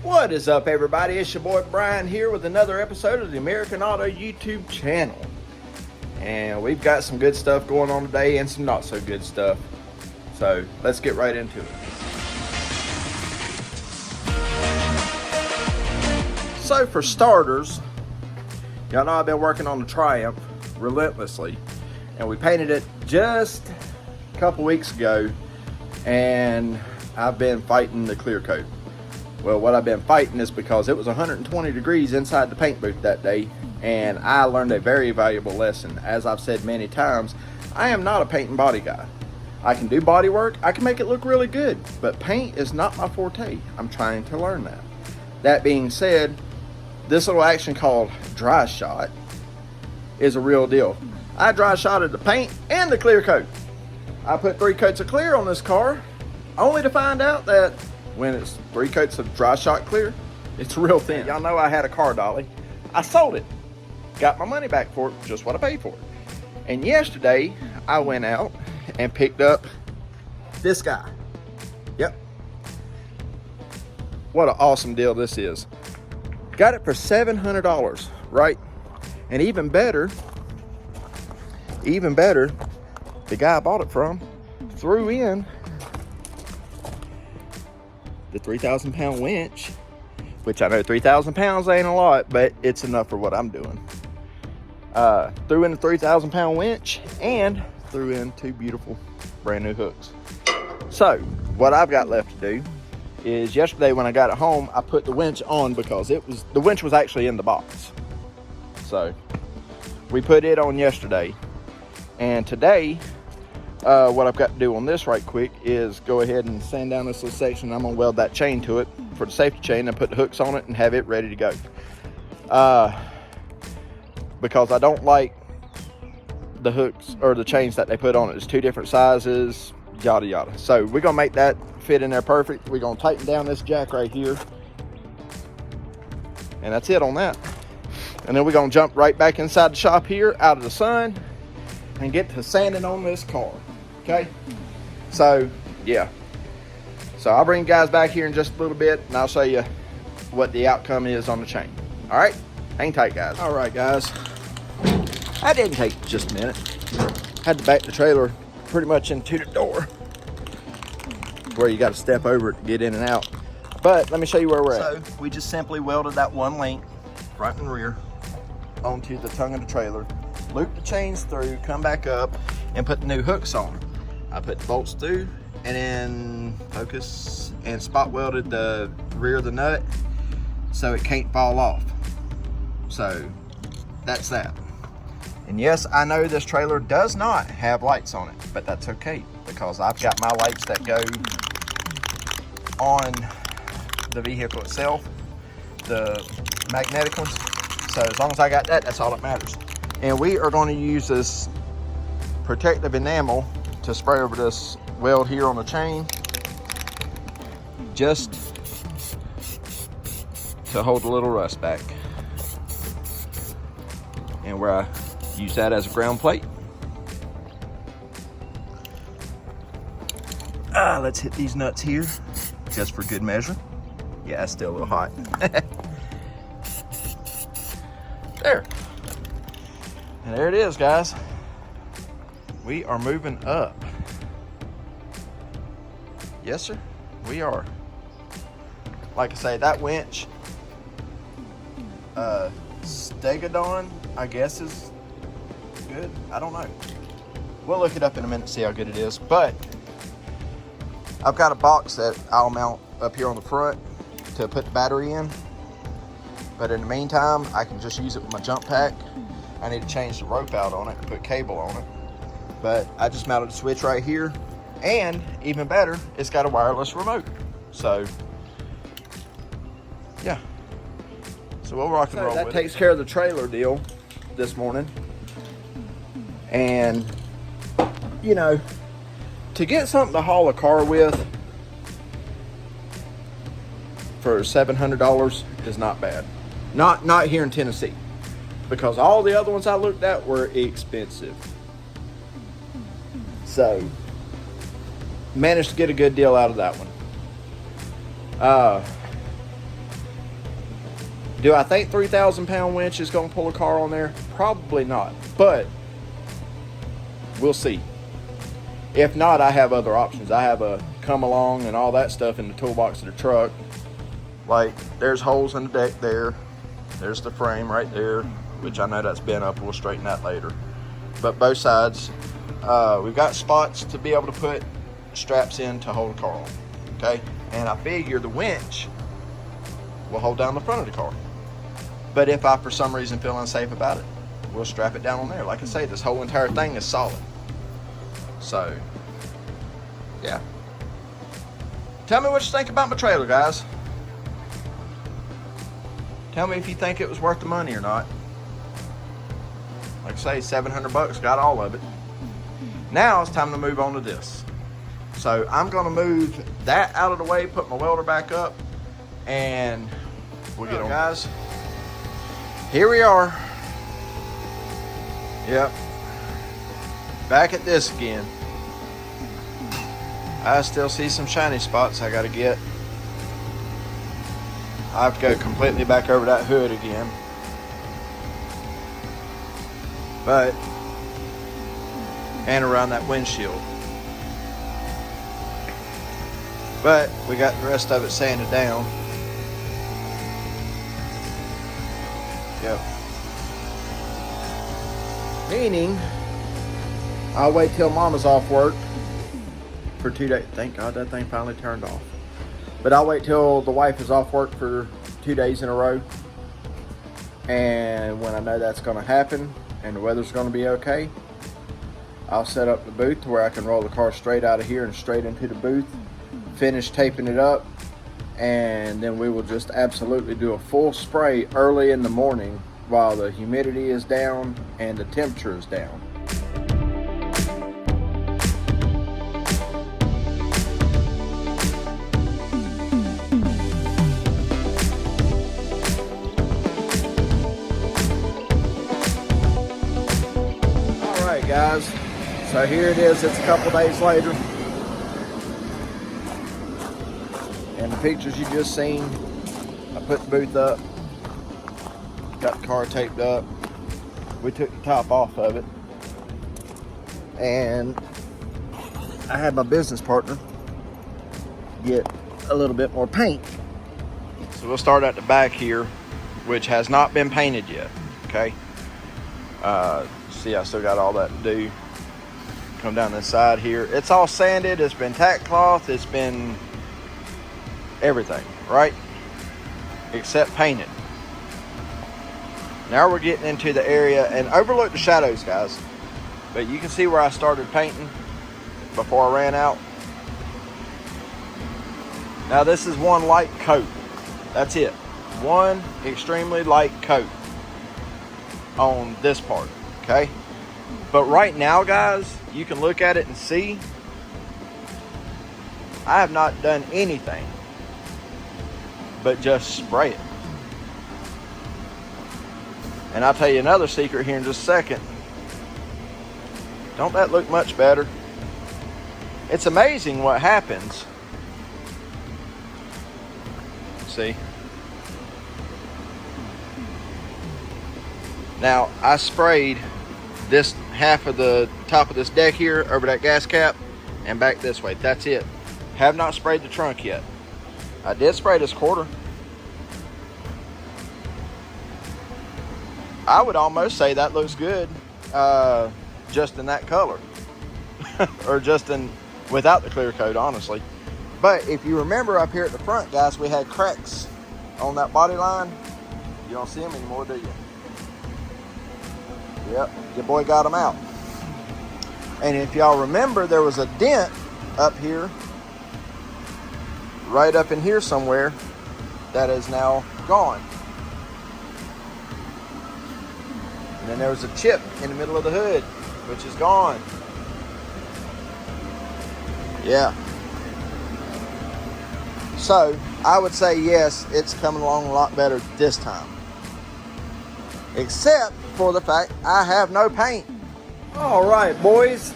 What is up, everybody? It's your boy Brian here with another episode of the American Auto YouTube channel. And we've got some good stuff going on today and some not so good stuff. So let's get right into it. So for starters, y'all know I've been working on the Triumph relentlessly. And we painted it just a couple weeks ago. And I've been fighting the clear coat. Well, what I've been fighting is because it was 120 degrees inside the paint booth that day, and I learned a very valuable lesson. As I've said many times, I am not a paint and body guy. I can do body work, I can make it look really good, but paint is not my forte. I'm trying to learn that. That being said, this little action called dry shot is a real deal. I dry shotted the paint and the clear coat. I put 3 coats of clear on this car, only to find out that when it's 3 coats of dry shot clear, it's real thin. Y'all know I had a car dolly. I sold it. Got my money back for it, just what I paid for it. And yesterday, I went out and picked up this guy. Yep. What an awesome deal this is. Got it for $700, right? And even better, the guy I bought it from threw in the 3,000 pound winch, which I know 3,000 pounds ain't a lot, but it's enough for what I'm doing. Threw in the 3,000 pound winch and threw in 2 beautiful brand new hooks. So what I've got left to do is, yesterday when I got it home, I put the winch on because the winch was actually in the box. So we put it on yesterday, and today what I've got to do on this right quick is go ahead and sand down this little section. I'm gonna weld that chain to it for the safety chain and put the hooks on it and have it ready to go. Because I don't like the hooks or the chains that they put on it. It's 2 different sizes, yada yada. So we're gonna make that fit in there perfect. We're gonna tighten down this jack right here, and that's it on that. And then we're gonna jump right back inside the shop here, out of the sun, and get to sanding on this car. Okay, so yeah, so I'll bring you guys back here in just a little bit, and I'll show you what the outcome is on the chain. All right, hang tight, guys. All right, guys, that didn't take just a minute. Had to back the trailer pretty much into the door, where you got to step over it to get in and out. But let me show you where we're at. So we just simply welded that one link, front and rear, onto the tongue of the trailer, loop the chains through, come back up, and put the new hooks on. I put the bolts through, and then focus and spot welded the rear of the nut so it can't fall off. So that's that. And yes, I know this trailer does not have lights on it, but that's okay, because I've got my lights that go on the vehicle itself, the magnetic ones. So as long as I got that, that's all that matters. And we are going to use this protective enamel to spray over this weld here on the chain, just to hold a little rust back. And where I use that as a ground plate. Let's hit these nuts here, just for good measure. Yeah, it's still a little hot. There. And there it is, guys. We are moving up. Yes, sir, we are. Like I say, that winch, Stegadon, I guess is good. I don't know. We'll look it up in a minute, see how good it is. But I've got a box that I'll mount up here on the front to put the battery in. But in the meantime, I can just use it with my jump pack. I need to change the rope out on it and put cable on it. But I just mounted a switch right here. And even better, it's got a wireless remote. So, yeah. So we'll rock and roll with it. That takes care of the trailer deal this morning. And, you know, to get something to haul a car with for $700 is not bad. Not here in Tennessee, because all the other ones I looked at were expensive. So managed to get a good deal out of that one. Do I think 3,000 pound winch is going to pull a car on there? Probably not, but we'll see. If not, I have other options. I have a come along and all that stuff in the toolbox of the truck. Like, there's holes in the deck there. There's the frame right there, which I know that's bent up. We'll straighten that later. But both sides, we've got spots to be able to put straps in to hold a car on, okay? And I figure the winch will hold down the front of the car. But if I, for some reason, feel unsafe about it, we'll strap it down on there. Like I say, this whole entire thing is solid. So, yeah. Tell me what you think about my trailer, guys. Tell me if you think it was worth the money or not. Like I say, $700, got all of it. Now it's time to move on to this. So I'm gonna move that out of the way, put my welder back up, and we'll get on. Guys, here we are. Yep. Back at this again. I still see some shiny spots I gotta get. I have to go completely back over that hood again. But, and around that windshield. But we got the rest of it sanded down. Yep. Meaning, I'll wait till Mama's off work for 2 days. Thank God that thing finally turned off. But I'll wait till the wife is off work for 2 days in a row. And when I know that's going to happen and the weather's going to be okay, I'll set up the booth to where I can roll the car straight out of here and straight into the booth, finish taping it up, and then we will just absolutely do a full spray early in the morning while the humidity is down and the temperature is down. Alright guys, so here it is. It's a couple days later, and the pictures you just seen, I put the booth up, got the car taped up, we took the top off of it, and I had my business partner get a little bit more paint. So we'll start at the back here, which has not been painted yet, okay? See, I still got all that to do. Come down this side here. It's all sanded, it's been tack cloth, it's been everything, right? Except painted. Now we're getting into the area, and overlook the shadows, guys. But you can see where I started painting before I ran out. Now this is one light coat. That's it. One extremely light coat on this part, okay? But right now, guys, you can look at it and see I have not done anything but just spray it. And I'll tell you another secret here in just a second. Don't that look much better? It's amazing what happens. See? Now, I sprayed this half of the top of this deck here over that gas cap and back this way. That's it. Have not sprayed the trunk yet. I did spray this quarter. I would almost say that looks good just in that color. Or just in without the clear coat, honestly. But if you remember up here at the front, guys, we had cracks on that body line. You don't see them anymore, do you? Yep, your boy got them out. And if y'all remember, there was a dent up here, right up in here somewhere, that is now gone. And then there was a chip in the middle of the hood, which is gone. Yeah. So, I would say yes, it's coming along a lot better this time. Except for the fact I have no paint. All right, boys.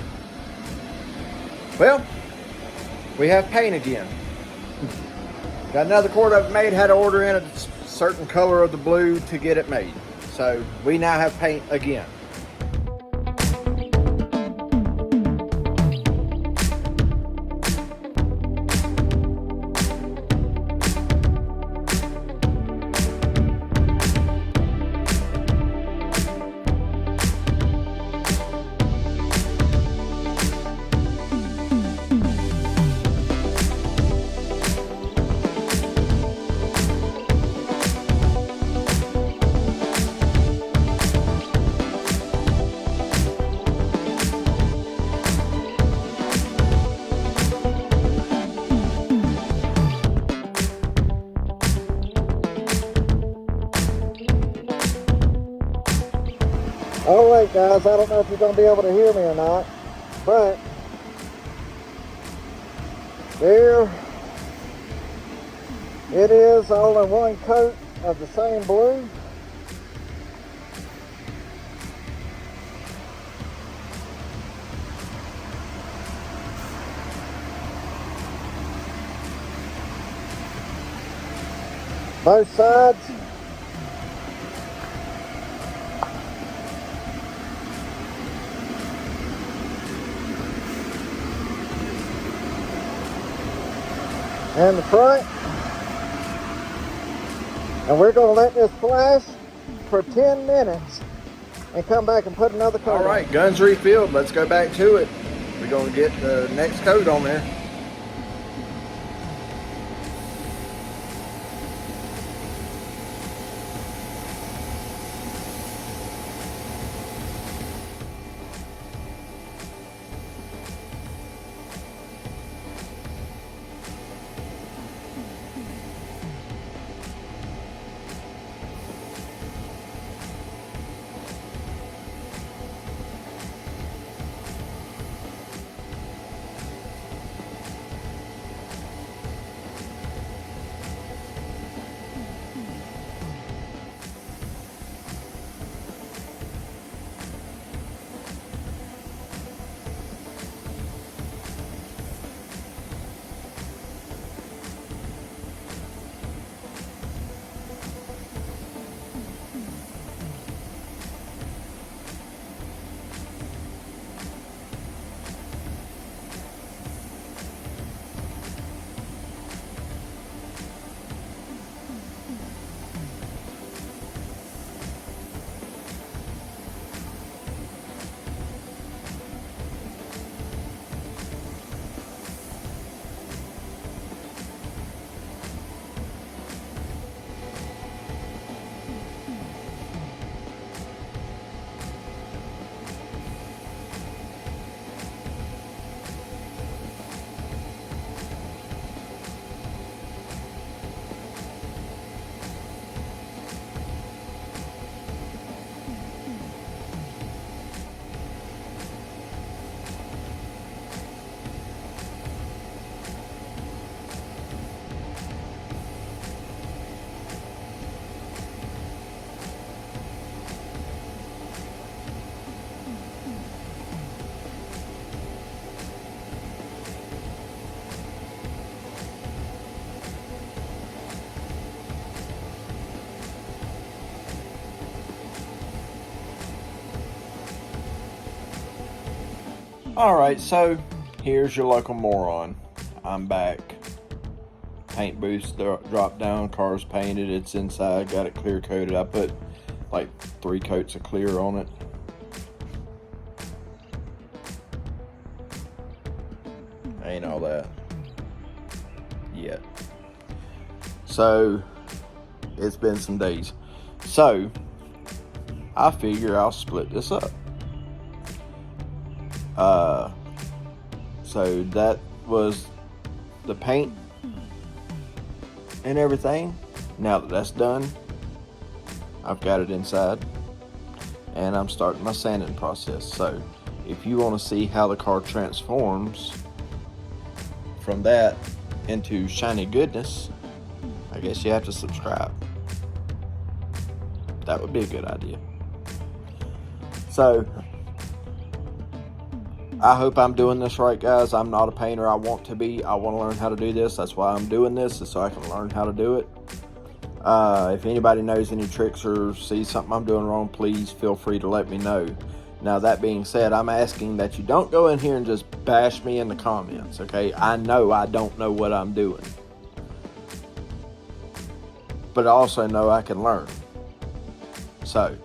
Well, we have paint again. Got another quart of it made. Had to order in a certain color of the blue to get it made. So we now have paint again. Alright guys, I don't know if you're going to be able to hear me or not, but there it is, all in one coat of the same blue. Both sides. And the front. And we're going to let this flash for 10 minutes and come back and put another coat on. All right, guns refilled. Let's go back to it. We're going to get the next coat on there. Alright, so here's your local moron. I'm back. Paint booth's dropped down, car's painted, it's inside, got it clear coated. I put like 3 coats of clear on it. Ain't all that yet. So it's been some days. So I figure I'll split this up. So that was the paint and everything. Now that that's done, I've got it inside and I'm starting my sanding process. So if you want to see how the car transforms from that into shiny goodness, I guess you have to subscribe. That would be a good idea. So I hope I'm doing this right, guys. I'm not a painter. I want to be. I want to learn how to do this. That's why I'm doing this, is so I can learn how to do it. If anybody knows any tricks or sees something I'm doing wrong, please feel free to let me know. Now, that being said, I'm asking that you don't go in here and just bash me in the comments, okay? I know I don't know what I'm doing. But I also know I can learn. So,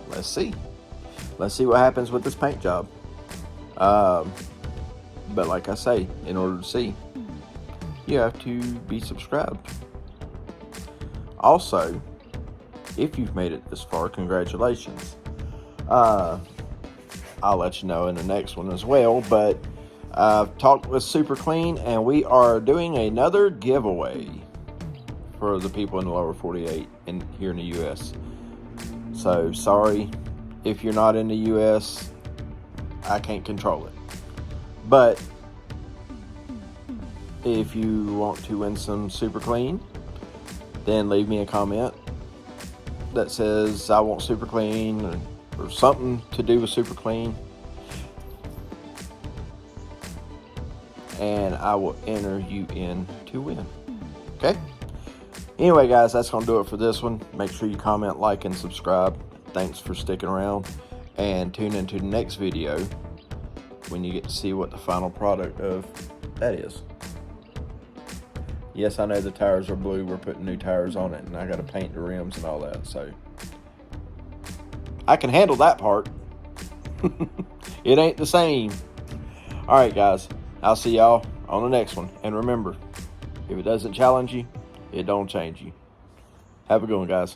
let's see. Let's see what happens with this paint job. But like I say, in order to see, you have to be subscribed. Also, if you've made it this far, congratulations. I'll let you know in the next one as well. But I've talked with Super Clean, and we are doing another giveaway for the people in the lower 48 and here in the U.S. So sorry if you're not in the U.S. I can't control it. But if you want to win some Super Clean, then leave me a comment that says I want Super Clean or something to do with Super Clean, and I will enter you in to win. Okay? Anyway, guys, that's going to do it for this one. Make sure you comment, like, and subscribe. Thanks for sticking around, and tune into the next video when you get to see what the final product of that is. Yes, I know the tires are blue. We're putting new tires on it, and I got to paint the rims and all that, so I can handle that part. It ain't the same. All right, guys, I'll see y'all on the next one. And remember, if it doesn't challenge you, it don't change you. Have a good one, guys.